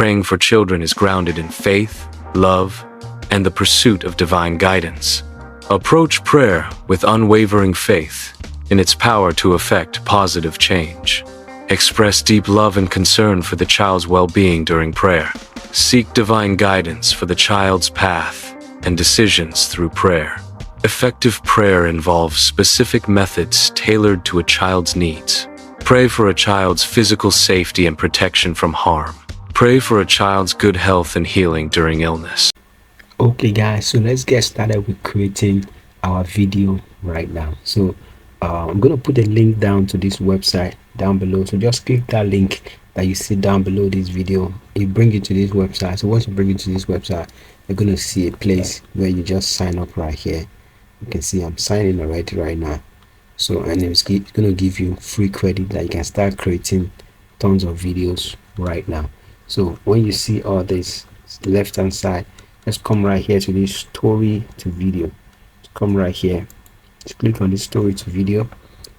Praying for children is grounded in faith, love, and the pursuit of divine guidance. Approach prayer with unwavering faith in its power to effect positive change. Express deep love and concern for the child's well-being during prayer. Seek divine guidance for the child's path and decisions through prayer. Effective prayer involves specific methods tailored to a child's needs. Pray for a child's physical safety and protection from harm. Pray for a child's good health and healing during illness. Okay guys, so let's get started with creating our video right now. So I'm going to put a link down to this website down below. So just click that link that you see down below this video. It brings you to this website. So once you bring you to this website, you're going to see a place where you just sign up right here. You can see I'm signing already right now. So and it's going to give you free credit that you can start creating tons of videos right now. So when you see all this, left hand side, let's come right here to this story to video. Come right here, just click on this story to video.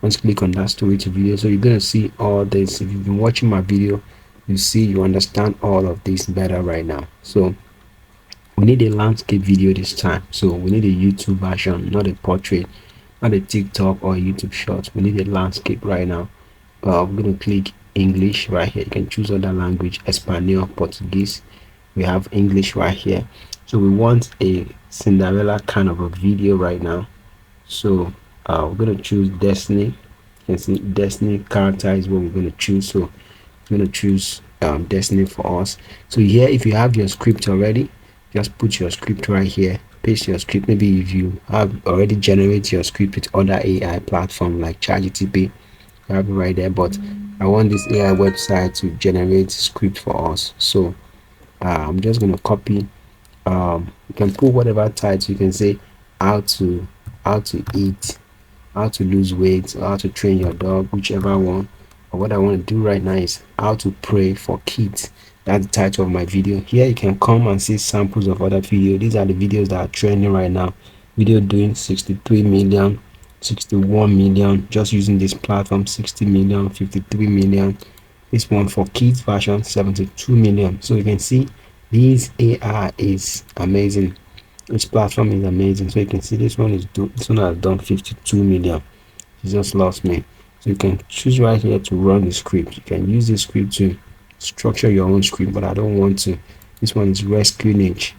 Once you click on that story to video, so you're going to see all this. If you've been watching my video, you understand all of this better right now. So we need a landscape video this time. So we need a YouTube version, not a portrait, not a TikTok or a YouTube short. We need a landscape right now. We're going to click English right here. You can choose other language, Espanol, Portuguese. We have English right here. So we want a Cinderella kind of a video right now. So we're going to choose Destiny. You can see Destiny character is what we're going to choose. So we're going to choose Destiny for us. So here, if you have your script already, just put your script right here, paste your script. Maybe if you have already generated your script with other AI platform like ChatGPT, you have it right there. But I want this AI website to generate script for us. So I'm just going to copy. You can put whatever title. You can say how to eat, how to lose weight, or how to train your dog, whichever one. But what I want to do right now is how to pray for kids. That's the title of my video. Here you can come and see samples of other videos. These are the videos that are trending right now. Video doing 63 million, 61 million, just using this platform, 60 million, 53 million. This one for kids version, 72 million. So you can see this AI is amazing. This platform is amazing. So you can see this one has done 52 million. It just lost me. So you can choose right here to run the script. You can use this script to structure your own script, but I don't want to. This one is rescue niche.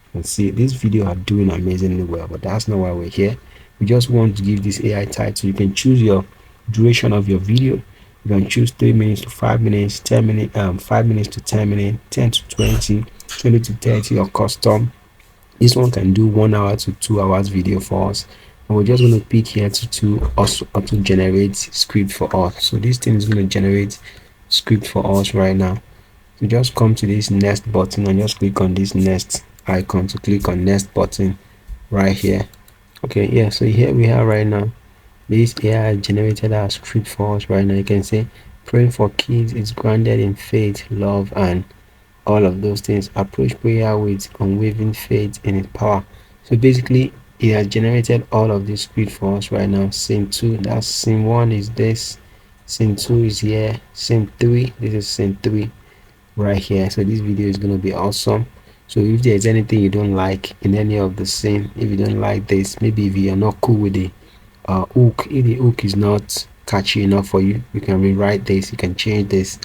You can see this video are doing amazingly well, but that's not why we're here. We just want to give this AI title. You can choose your duration of your video. You can choose 3 minutes to 5 minutes, 10 minutes, 5 minutes to 10 minutes, 10 to 20, 20 to 30, or custom. This one can do 1 hour to 2 hours video for us. And we're just going to pick here to also auto generate script for us. So this thing is going to generate script for us right now. So just come to this next button and just click on this next icon to click on next button right here. Okay, yeah, so here we are right now. This AI generated our script for us right now. You can say praying for kids is grounded in faith, love, and all of those things. Approach prayer with unwavering faith in its power. So basically it has generated all of this script for us right now. Scene 2, that's scene 1 is this, scene 2 is here, scene 3, this is scene 3 right here. So this video is going to be awesome. So if there's anything you don't like in any of the scene, if you don't like this, maybe if you're not cool with the hook, if the hook is not catchy enough for you, you can rewrite this. You can change this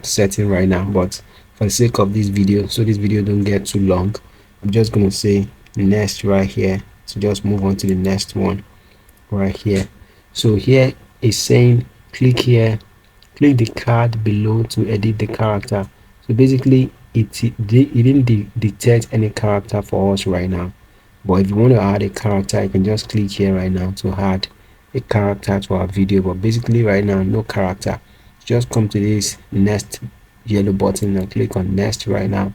setting right now. But for the sake of this video, so this video don't get too long, I'm just going to say next right here. So just move on to the next one right here. So here is saying click here, click the card below to edit the character. So basically it didn't detect any character for us right now. But if you want to add a character, you can just click here right now to add a character to our video. But basically right now, no character. Just come to this next yellow button and click on next right now.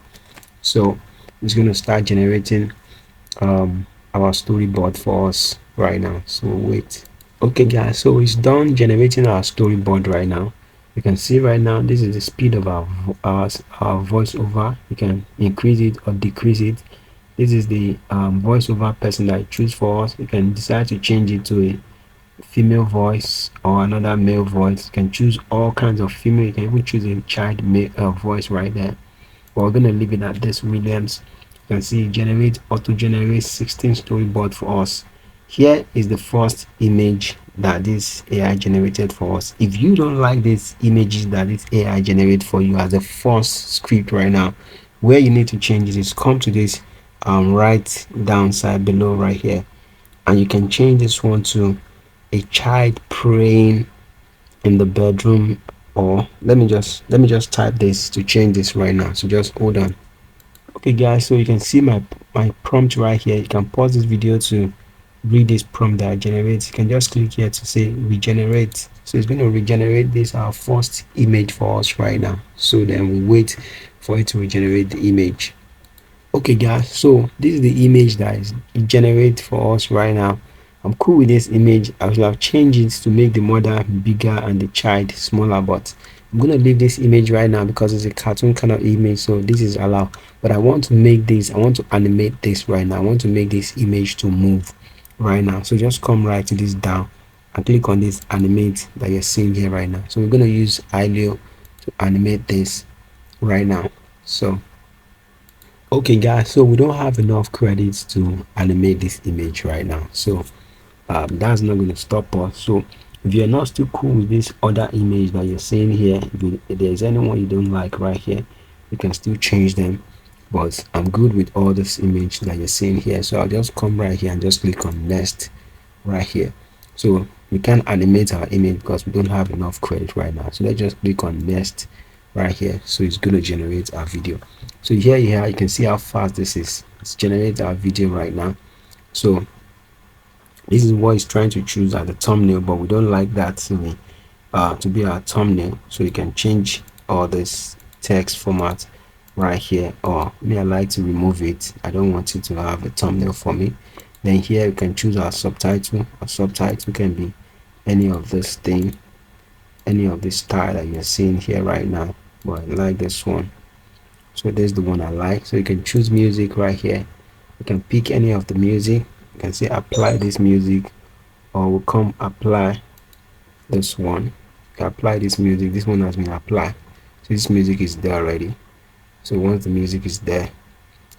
So it's going to start generating our storyboard for us right now. So wait. Okay guys, so it's done generating our storyboard right now. You can see right now this is the speed of our voiceover. You can increase it or decrease it. This is the voiceover person that I choose for us. You can decide to change it to a female voice or another male voice. You can choose all kinds of female. You can even choose a child male voice right there. we're gonna leave it at this Williams. You can see generate auto generate 16 storyboard for us. Here is the first image that this AI generated for us. If you don't like these images that this AI generate for you as a first script right now, where you need to change it is come to this right down side below right here, and you can change this one to a child praying in the bedroom. Or let me just type this to change this right now, so just hold on. Okay guys, so you can see my prompt right here. You can pause this video to read this prompt that I generate. You can just click here to say regenerate. So it's going to regenerate this our first image for us right now. So then we wait for it to regenerate the image. Okay guys, so this is the image that is generated for us right now. I'm cool with this image. I will have changed it to make the mother bigger and the child smaller, but I'm going to leave this image right now because it's a cartoon kind of image, so this is allowed. But I want to make this, I want to animate this right now. I want to make this image to move right now. So just come right to this down and click on this animate that you're seeing here right now. So we're going to use Ilio to animate this right now. So okay guys, so we don't have enough credits to animate this image right now, so that's not going to stop us. So if you're not still cool with this other image that you're seeing here, if there's anyone you don't like right here, you can still change them, but I'm good with all this image that you're seeing here. So I'll just come right here and just click on next right here. So we can't animate our image because we don't have enough credit right now, so let's just click on next right here. So it's going to generate our video. So here you can see how fast this is. It's generated our video right now. So this is what it's trying to choose as the thumbnail, but we don't like that to be our thumbnail. So you can change all this text format right here, or me I like to remove it. I don't want it to have a thumbnail for me. Then here you can choose our subtitle. Our subtitle can be any of this thing, any of this style that you're seeing here right now, but I like this one. So there's the one I like. So you can choose music right here. You can pick any of the music. You can say apply this music, or we'll come apply this one. You can apply this music. This one has been applied, so this music is there already. So once the music is there, you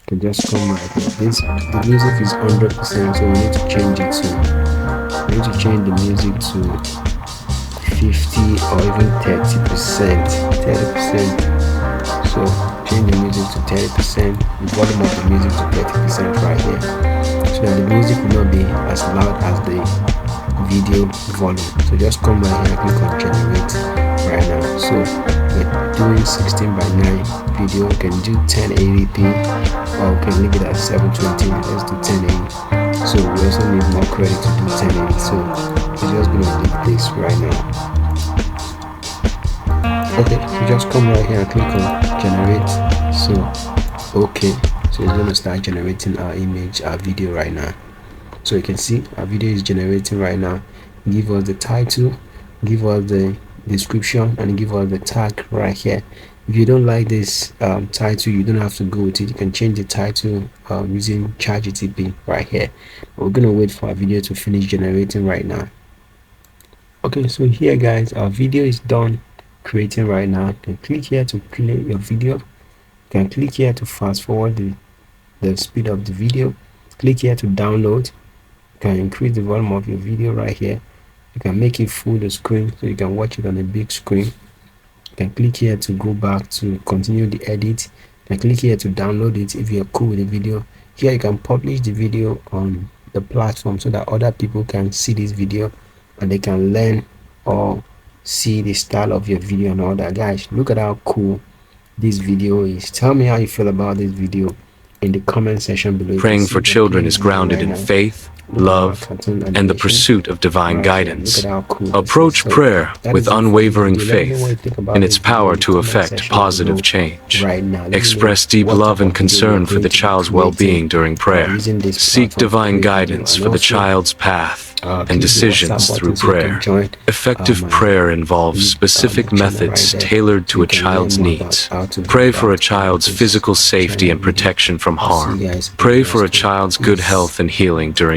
can just come right here. The music is 100%, so we need to change it to, we need to change the music to 50 or even 30%. 30%. So change the music to 30%, the volume of the music to 30% right here, so that the music will not be as loud as the video volume. So just come right here and click on generate right now. So we're doing 16:9 video. We can do 1080p, or we can leave it at 720. Let's do 1080. So we also need more credit to do 1080. So we're just gonna leave this right now. Okay, you just come right here and click on generate. So okay, so it's going to start generating our image, our video right now. So you can see our video is generating right now. Give us the title, give us the description, and give us the tag right here. If you don't like this title, you don't have to go with it. You can change the title using ChatGPT right here. We're gonna wait for our video to finish generating right now. Okay, so here guys, our video is done creating right now. You can click here to play your video. You can click here to fast forward the speed of the video. Click here to download. You can increase the volume of your video right here. You can make it full the screen so you can watch it on a big screen. You can click here to go back to continue the edit. You can click here to download it if you're cool with the video. Here you can publish the video on the platform so that other people can see this video and they can learn or see the style of your video and all that. Guys, look at how cool this video is. Tell me how you feel about this video in the comment section below. Praying for children is grounded in faith, love, and the pursuit of divine guidance. Approach prayer with unwavering faith in its power to effect positive change. Express deep love and concern for the child's well-being during prayer. Seek divine guidance for the child's path and decisions through prayer. Effective prayer involves specific methods tailored to a child's needs. Pray for a child's physical safety and protection from harm. Pray for a child's good health and healing during